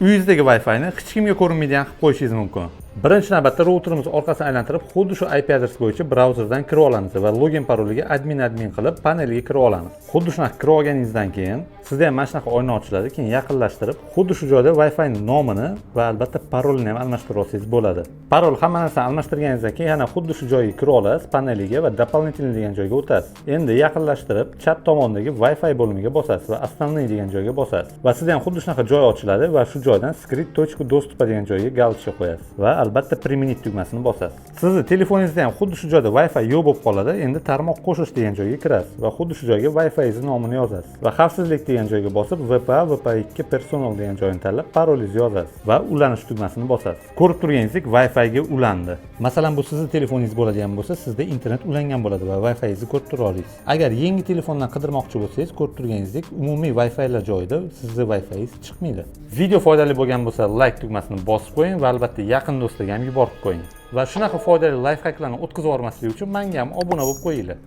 Uyingizdagi Wi-Fi ni hech kimga ko'rinmaydigan qilib qo'yishingiz mumkin. Birinchi navbatda routerimiz orqasini aylantirib, xuddi shu IP adres bo'yicha brauzerdan kirib olamiz va login paroliga admin qilib panelga kirib olamiz. Xuddi shunaqa kirib olganingizdan keyin sizda ham mana shunaqa oyna ochiladi. Keyin yaqinlashtirib, xuddi shu joyda Wi-Fi ning nomini va albatta parolini ham almashtirib olsangiz bo'ladi. Parol hamma narsani almashtirganingizdan keyin yana xuddi shu joyga kirib olasiz, paneliga va дополнительный degan joyga o'tasiz. Endi yaqinlashtirib, chap tomondagi Wi-Fi bo'limiga bosasiz va основные degan joyga bosasiz. Va sizda ham xuddi shunaqa joy ochiladi va shu joydan skrypt.доступа degan joyga галочка qo'yasiz va albatta применить tugmasini bosasiz. Sizni telefoningizda ham xuddi shu joyda Wi-Fi yo'q bo'lib qoladi. Endi tarmoq qo'shish degan joyga kirasiz va xuddi shu joyga Wi-Fi nomini yozasiz va xavfsizlik degan joyga bosib VPA VPA2 personal degan joyini tanlab parolingizni yozasiz va ulanish tugmasini bosasiz. Ko'rib turganingizdek Wi-Fi ga ulandi. Masalan, bu sizning telefoningiz bo'ladigan bo'lsa, sizda internet ulangan bo'ladi va Wi-Fi'ingizni ko'rib tura olasiz. Agar yangi telefondan qidirmoqchi bo'lsangiz, ko'rib turganingizdek umumiy Wi-Fi'lar joyida sizning Wi-Fi'ingiz chiqmaydi. Video foydali bo'lgan bo'lsa, like tugmasini bosib qo'ying va albatta yaqin do'stlarga ham yuborib qo'ying. Va shunaqa foydali lifehacklarni o'tkazib yubormaslik uchun menga ham obuna bo'lib qo'yinglar.